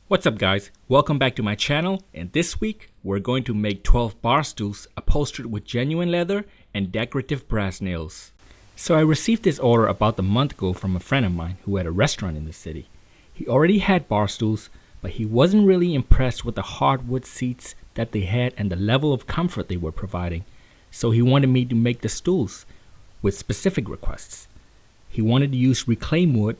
What's up guys, welcome back to my channel, and this week we're going to make 12 bar stools upholstered with genuine leather and decorative brass nails. So I received this order about a month ago from a friend of mine who had a restaurant in the city. He already had bar stools, but he wasn't really impressed with the hardwood seats that they had and the level of comfort they were providing. So he wanted me to make the stools with specific requests. He wanted to use reclaimed wood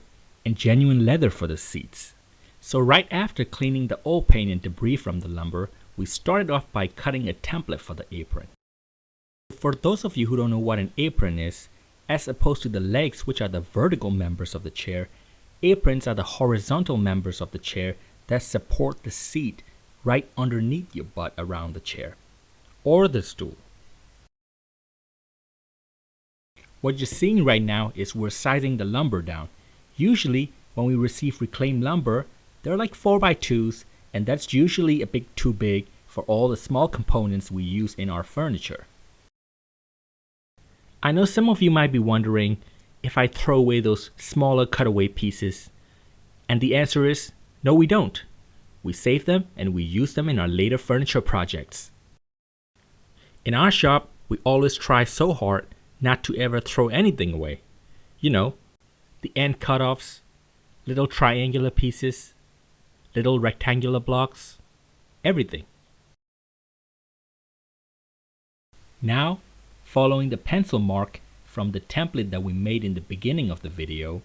and genuine leather for the seats. So right after cleaning the oil paint and debris from the lumber, we started off by cutting a template for the apron. For those of you who don't know what an apron is, as opposed to the legs, which are the vertical members of the chair, aprons are the horizontal members of the chair that support the seat right underneath your butt around the chair or the stool. What you're seeing right now is we're sizing the lumber down. Usually when we receive reclaimed lumber, they're like 4x2s, and that's usually a bit too big for all the small components we use in our furniture. I know some of you might be wondering if I throw away those smaller cutaway pieces, and the answer is no, we don't. We save them and we use them in our later furniture projects. In our shop, we always try so hard not to ever throw anything away. You know, the end cutoffs, little triangular pieces, little rectangular blocks, everything. Now, following the pencil mark from the template that we made in the beginning of the video,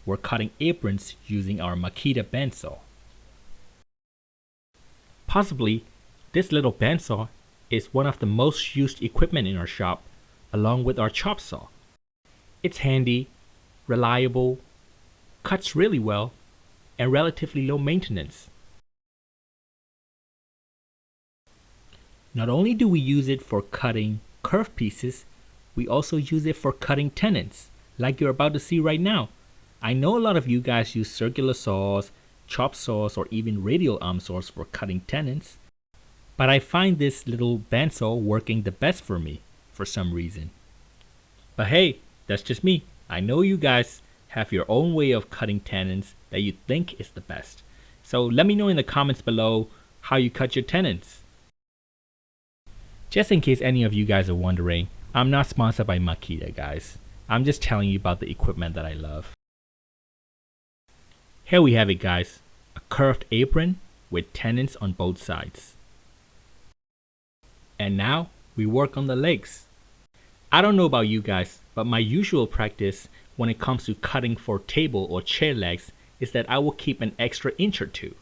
we're cutting aprons using our Makita bandsaw. Possibly, this little bandsaw is one of the most used equipment in our shop, along with our chop saw. It's handy, reliable, cuts really well, and relatively low maintenance. Not only do we use it for cutting curved pieces, we also use it for cutting tenons, like you're about to see right now. I know a lot of you guys use circular saws, chop saws, or even radial arm saws for cutting tenons, but I find this little bandsaw working the best for me for some reason. But hey, that's just me. I know you guys have your own way of cutting tenons that you think is the best. So let me know in the comments below how you cut your tenons. Just in case any of you guys are wondering, I'm not sponsored by Makita, guys. I'm just telling you about the equipment that I love. Here we have it, guys. A curved apron with tenons on both sides. And now we work on the legs. I don't know about you guys, but my usual practice when it comes to cutting for table or chair legs is that I will keep an extra inch or two.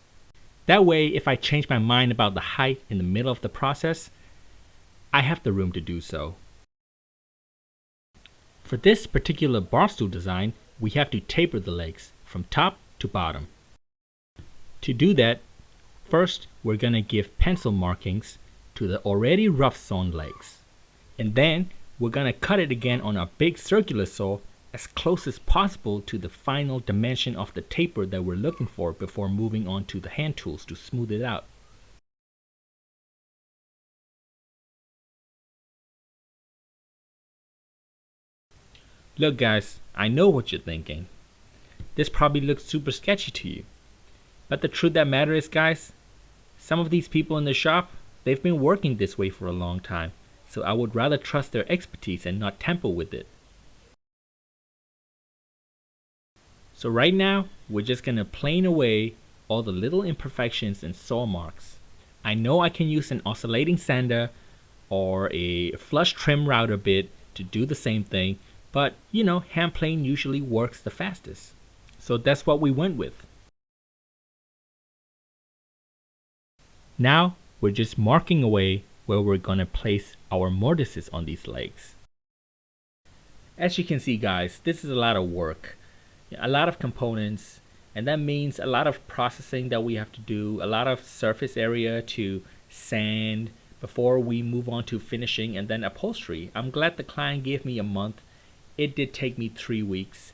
That way, if I change my mind about the height in the middle of the process, I have the room to do so. For this particular bar stool design, we have to taper the legs from top to bottom. To do that, first we're gonna give pencil markings to the already rough sawn legs. And then we're gonna cut it again on our big circular saw as close as possible to the final dimension of the taper that we're looking for before moving on to the hand tools to smooth it out. Look guys, I know what you're thinking. This probably looks super sketchy to you. But the truth that matters is, guys, some of these people in the shop, they've been working this way for a long time, so I would rather trust their expertise and not tamper with it. So right now, we're just gonna plane away all the little imperfections and saw marks. I know I can use an oscillating sander or a flush trim router bit to do the same thing, but you know, hand plane usually works the fastest. So that's what we went with. Now, we're just marking away where we're gonna place our mortises on these legs. As you can see guys, this is a lot of work. A lot of components, and that means a lot of processing that we have to do, a lot of surface area to sand before we move on to finishing and then upholstery. I'm glad the client gave me a month. It did take me 3 weeks,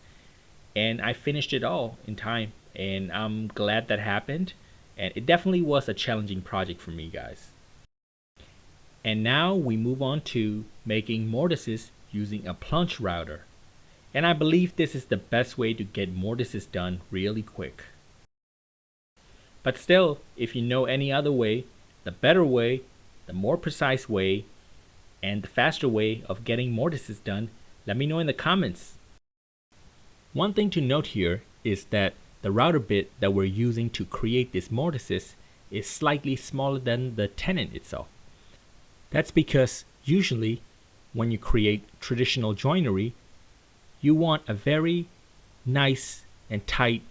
and I finished it all in time, and I'm glad that happened. And it definitely was a challenging project for me, guys. And now we move on to making mortises using a plunge router. And I believe this is the best way to get mortises done really quick. But still, if you know any other way, the better way, the more precise way, and the faster way of getting mortises done, let me know in the comments. One thing to note here is that the router bit that we're using to create these mortises is slightly smaller than the tenon itself. That's because usually when you create traditional joinery, you want a very nice and tight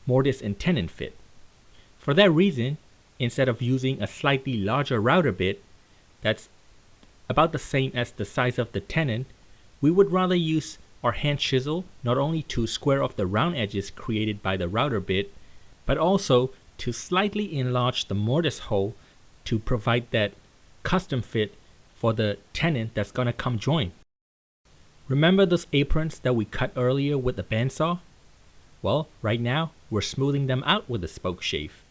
mortise and tenon fit. For that reason, instead of using a slightly larger router bit that's about the same as the size of the tenon, we would rather use our hand chisel not only to square off the round edges created by the router bit, but also to slightly enlarge the mortise hole to provide that custom fit for the tenon that's gonna come join. Remember those aprons that we cut earlier with the bandsaw? Well, right now we're smoothing them out with a spoke shave.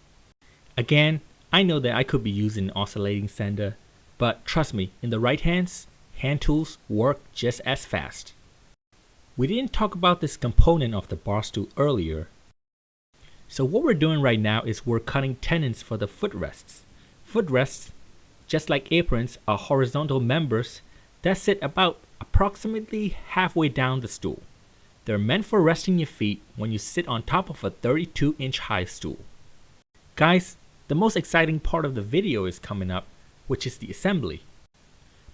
Again, I know that I could be using an oscillating sander, but trust me, in the right hands, hand tools work just as fast. We didn't talk about this component of the bar stool earlier. So what we're doing right now is we're cutting tenons for the footrests. Footrests, just like aprons, are horizontal members that sit about approximately halfway down the stool. They're meant for resting your feet when you sit on top of a 32-inch high stool. Guys, the most exciting part of the video is coming up, which is the assembly.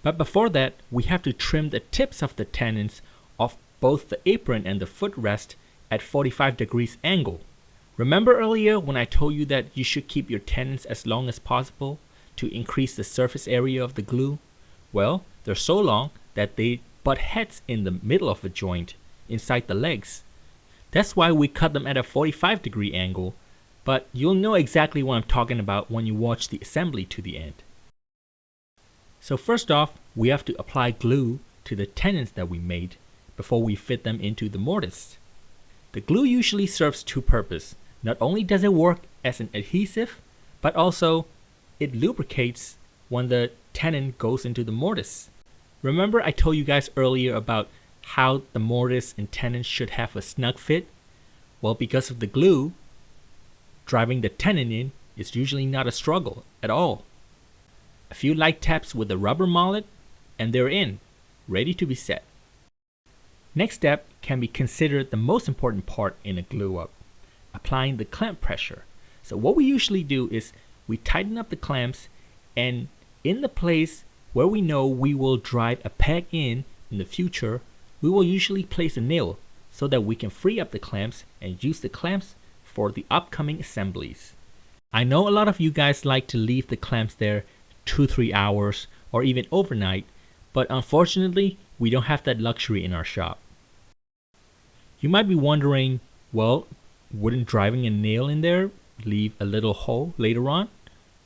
But before that, we have to trim the tips of the tenons off both the apron and the footrest at 45 degrees angle. Remember earlier when I told you that you should keep your tenons as long as possible to increase the surface area of the glue? Well, they're so long that they butt heads in the middle of the joint, inside the legs. That's why we cut them at a 45-degree angle, but you'll know exactly what I'm talking about when you watch the assembly to the end. So first off, we have to apply glue to the tenons that we made before we fit them into the mortise. The glue usually serves two purposes. Not only does it work as an adhesive, but also it lubricates when the tenon goes into the mortise. Remember I told you guys earlier about how the mortise and tenon should have a snug fit? Well, because of the glue, driving the tenon in is usually not a struggle at all. A few light taps with a rubber mallet and they're in, ready to be set. Next step can be considered the most important part in a glue up, applying the clamp pressure. So what we usually do is we tighten up the clamps, and in the place where we know we will drive a peg in the future, we will usually place a nail so that we can free up the clamps and use the clamps for the upcoming assemblies. I know a lot of you guys like to leave the clamps there 2-3 hours or even overnight, but unfortunately we don't have that luxury in our shop. You might be wondering, well, wouldn't driving a nail in there leave a little hole later on?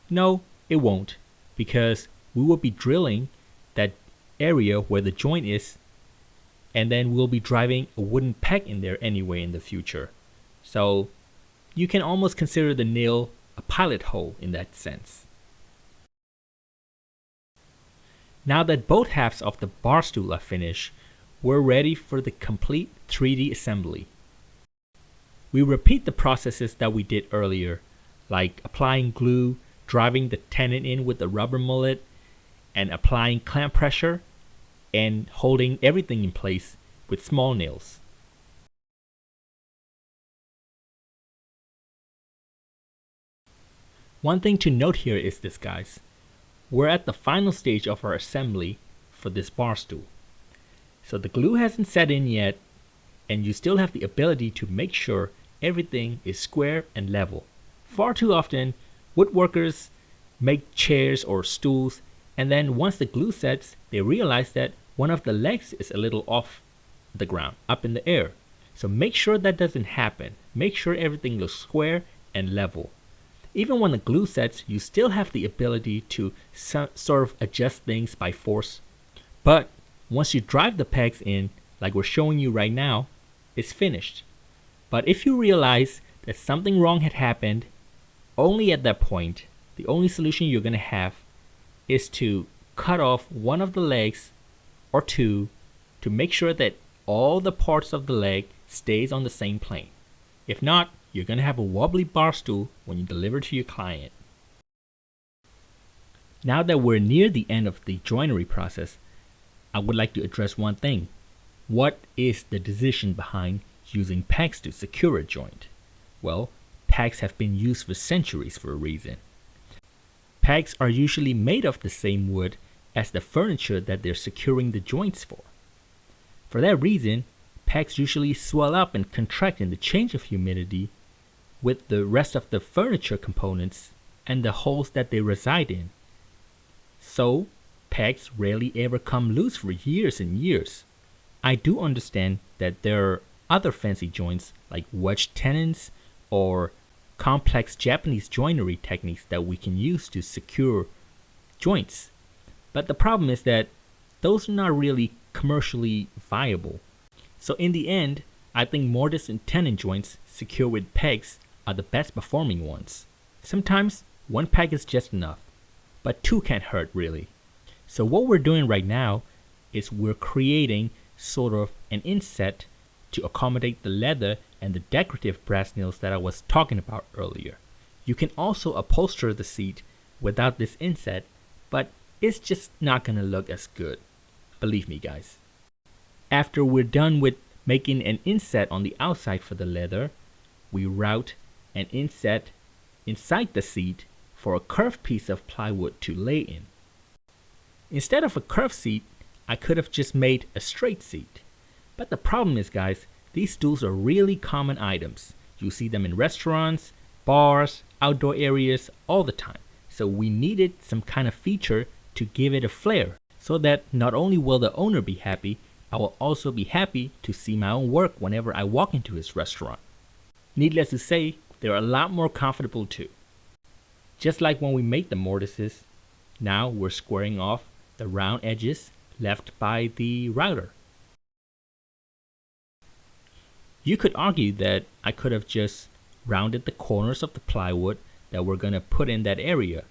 No, it won't, because we will be drilling that area where the joint is, and then we'll be driving a wooden peg in there anyway in the future. So you can almost consider the nail a pilot hole in that sense. Now that both halves of the bar stool are finished, we're ready for the complete 3D assembly. We repeat the processes that we did earlier, like applying glue, driving the tenon in with the rubber mallet, and applying clamp pressure, and holding everything in place with small nails. One thing to note here is this, guys. We're at the final stage of our assembly for this bar stool. So the glue hasn't set in yet, and you still have the ability to make sure everything is square and level. Far too often, woodworkers make chairs or stools, and then once the glue sets, they realize that one of the legs is a little off the ground, up in the air. So make sure that doesn't happen. Make sure everything looks square and level. Even when the glue sets, you still have the ability to sort of adjust things by force. But once you drive the pegs in, like we're showing you right now, it's finished. But if you realize that something wrong had happened, only at that point, the only solution you're going to have is to cut off one of the legs or two to make sure that all the parts of the leg stays on the same plane. If not, you're going to have a wobbly bar stool when you deliver to your client. Now that we're near the end of the joinery process, I would like to address one thing. What is the decision behind using pegs to secure a joint? Well, pegs have been used for centuries for a reason. Pegs are usually made of the same wood as the furniture that they're securing the joints for. For that reason, pegs usually swell up and contract in the change of humidity with the rest of the furniture components and the holes that they reside in. So, pegs rarely ever come loose for years and years. I do understand that there are other fancy joints like wedge tenons or complex Japanese joinery techniques that we can use to secure joints. But the problem is that those are not really commercially viable. So in the end, I think mortise and tenon joints secured with pegs are the best performing ones. Sometimes one peg is just enough, but two can't hurt really. So what we're doing right now is we're creating sort of an inset to accommodate the leather and the decorative brass nails that I was talking about earlier. You can also upholster the seat without this inset, but it's just not gonna look as good. Believe me guys. After we're done with making an inset on the outside for the leather, we route an inset inside the seat for a curved piece of plywood to lay in. Instead of a curved seat, I could have just made a straight seat. But the problem is guys, these stools are really common items. You see them in restaurants, bars, outdoor areas all the time. So we needed some kind of feature to give it a flair so that not only will the owner be happy, I will also be happy to see my own work whenever I walk into his restaurant. Needless to say, they're a lot more comfortable too. Just like when we made the mortises, now we're squaring off the round edges left by the router. You could argue that I could have just rounded the corners of the plywood that we're going to put in that area.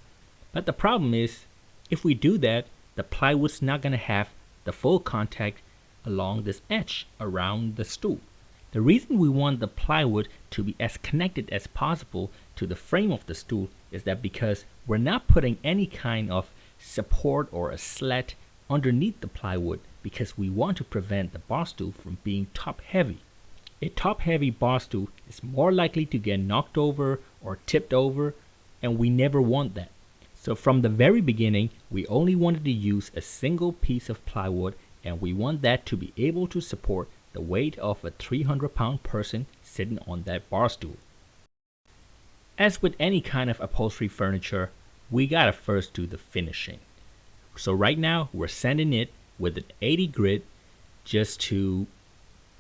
But the problem is, if we do that, the plywood's not going to have the full contact along this edge around the stool. The reason we want the plywood to be as connected as possible to the frame of the stool is that because we're not putting any kind of support or a slat underneath the plywood because we want to prevent the bar stool from being top heavy. A top heavy bar stool is more likely to get knocked over or tipped over, and we never want that. So from the very beginning, we only wanted to use a single piece of plywood, and we want that to be able to support the weight of a 300-pound person sitting on that bar stool. As with any kind of upholstery furniture, we gotta first do the finishing. So right now, we're sanding it with an 80 grit just to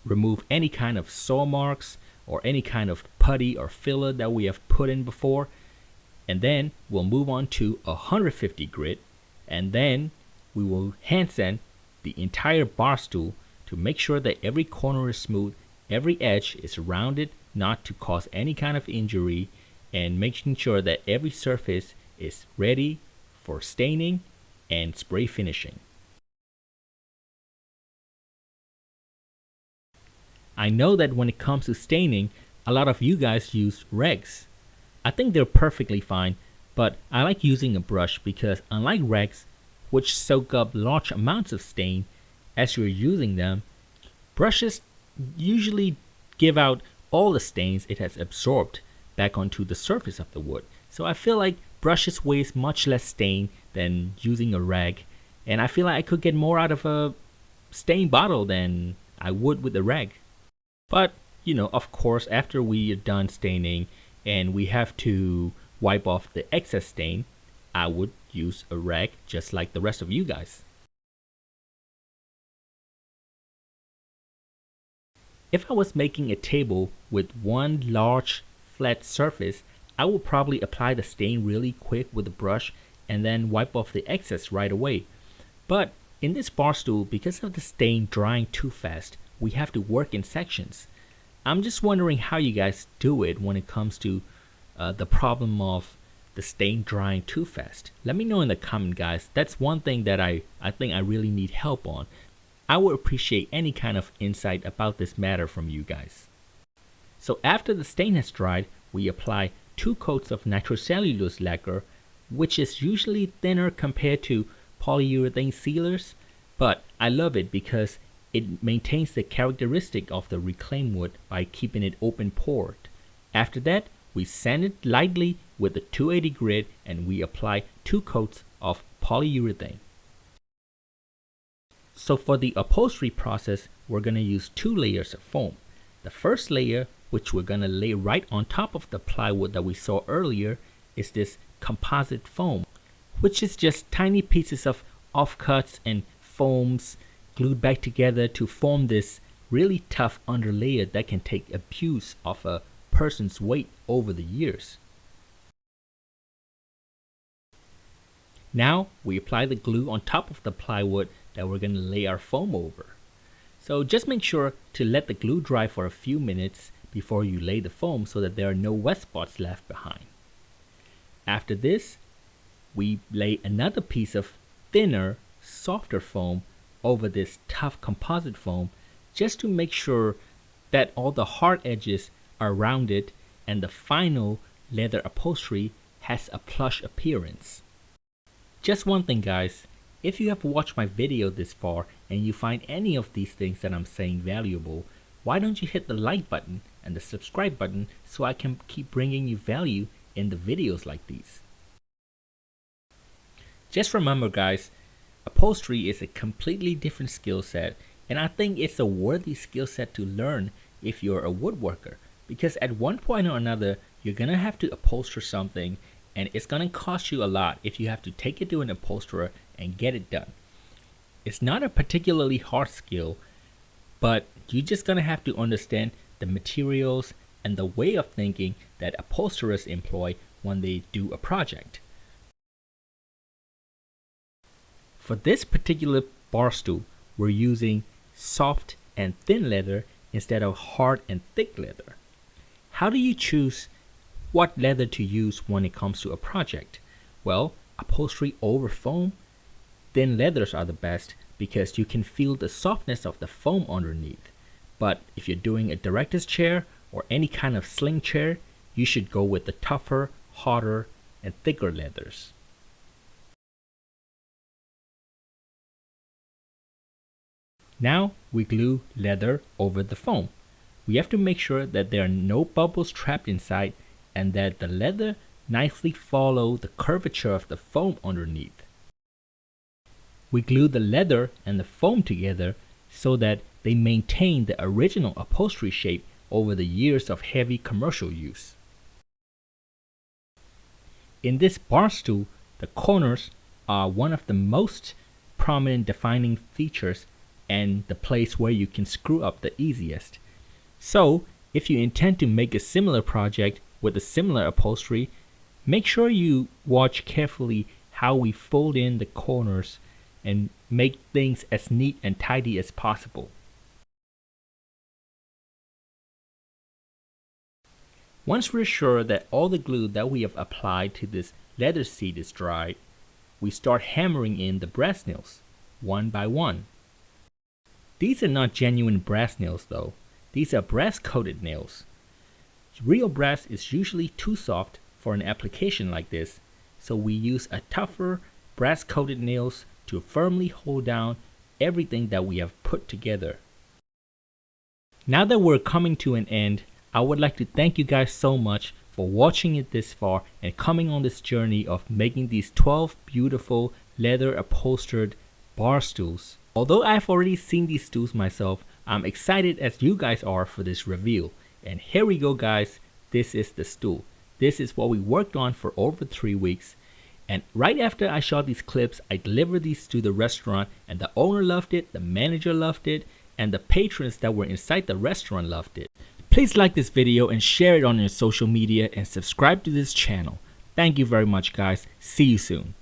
remove any kind of saw marks or any kind of putty or filler that we have put in before. And then we'll move on to 150 grit, and then we will hand sand the entire bar stool to make sure that every corner is smooth, every edge is rounded not to cause any kind of injury, and making sure that every surface is ready for staining and spray finishing. I know that when it comes to staining, a lot of you guys use rags. I think they're perfectly fine, but I like using a brush because unlike rags, which soak up large amounts of stain as you're using them, brushes usually give out all the stains it has absorbed back onto the surface of the wood. So I feel like brushes waste much less stain than using a rag, and I feel like I could get more out of a stain bottle than I would with a rag. But, of course, after we are done staining and we have to wipe off the excess stain, I would use a rag just like the rest of you guys. If I was making a table with one large flat surface, I would probably apply the stain really quick with a brush and then wipe off the excess right away. But in this bar stool, because of the stain drying too fast, we have to work in sections. I'm just wondering how you guys do it when it comes to the problem of the stain drying too fast. Let me know in the comment, guys. That's one thing that I think I really need help on. I would appreciate any kind of insight about this matter from you guys. So after the stain has dried, we apply 2 coats of nitrocellulose lacquer, which is usually thinner compared to polyurethane sealers, but I love it because it maintains the characteristic of the reclaimed wood by keeping it open pored. After that, we sand it lightly with the 280 grit and we apply 2 coats of polyurethane. So for the upholstery process, we're going to use 2 layers of foam. The first layer, which we're going to lay right on top of the plywood that we saw earlier, is this composite foam, which is just tiny pieces of offcuts and foams glued back together to form this really tough underlayer that can take abuse of a person's weight over the years. Now we apply the glue on top of the plywood that we're going to lay our foam over. So just make sure to let the glue dry for a few minutes before you lay the foam so that there are no wet spots left behind. After this, we lay another piece of thinner, softer foam over this tough composite foam just to make sure that all the hard edges are rounded and the final leather upholstery has a plush appearance. Just one thing guys, if you have watched my video this far and you find any of these things that I'm saying valuable, why don't you hit the like button and the subscribe button so I can keep bringing you value in the videos like these. Just remember guys, upholstery is a completely different skill set, and I think it's a worthy skill set to learn if you're a woodworker, because at one point or another you're gonna have to upholster something and it's gonna cost you a lot if you have to take it to an upholsterer and get it done. It's not a particularly hard skill, but you're just gonna have to understand the materials and the way of thinking that upholsterers employ when they do a project. For this particular bar stool, we're using soft and thin leather instead of hard and thick leather. How do you choose what leather to use when it comes to a project? Well, upholstery over foam, thin leathers are the best because you can feel the softness of the foam underneath. But if you're doing a director's chair or any kind of sling chair, you should go with the tougher, harder, and thicker leathers. Now we glue leather over the foam. We have to make sure that there are no bubbles trapped inside and that the leather nicely follow the curvature of the foam underneath. We glue the leather and the foam together so that they maintain the original upholstery shape over the years of heavy commercial use. In this bar stool, the corners are one of the most prominent defining features and the place where you can screw up the easiest. So, if you intend to make a similar project with a similar upholstery, make sure you watch carefully how we fold in the corners and make things as neat and tidy as possible. Once we're sure that all the glue that we have applied to this leather seat is dried, we start hammering in the brass nails, one by one. These are not genuine brass nails though. These are brass coated nails. Real brass is usually too soft for an application like this, so we use a tougher brass coated nails to firmly hold down everything that we have put together. Now that we're coming to an end, I would like to thank you guys so much for watching it this far and coming on this journey of making these 12 beautiful leather upholstered bar stools. Although I've already seen these stools myself, I'm excited as you guys are for this reveal. And here we go guys, this is the stool. This is what we worked on for over 3 weeks. And right after I shot these clips, I delivered these to the restaurant and the owner loved it, the manager loved it, and the patrons that were inside the restaurant loved it. Please like this video and share it on your social media and subscribe to this channel. Thank you very much guys. See you soon.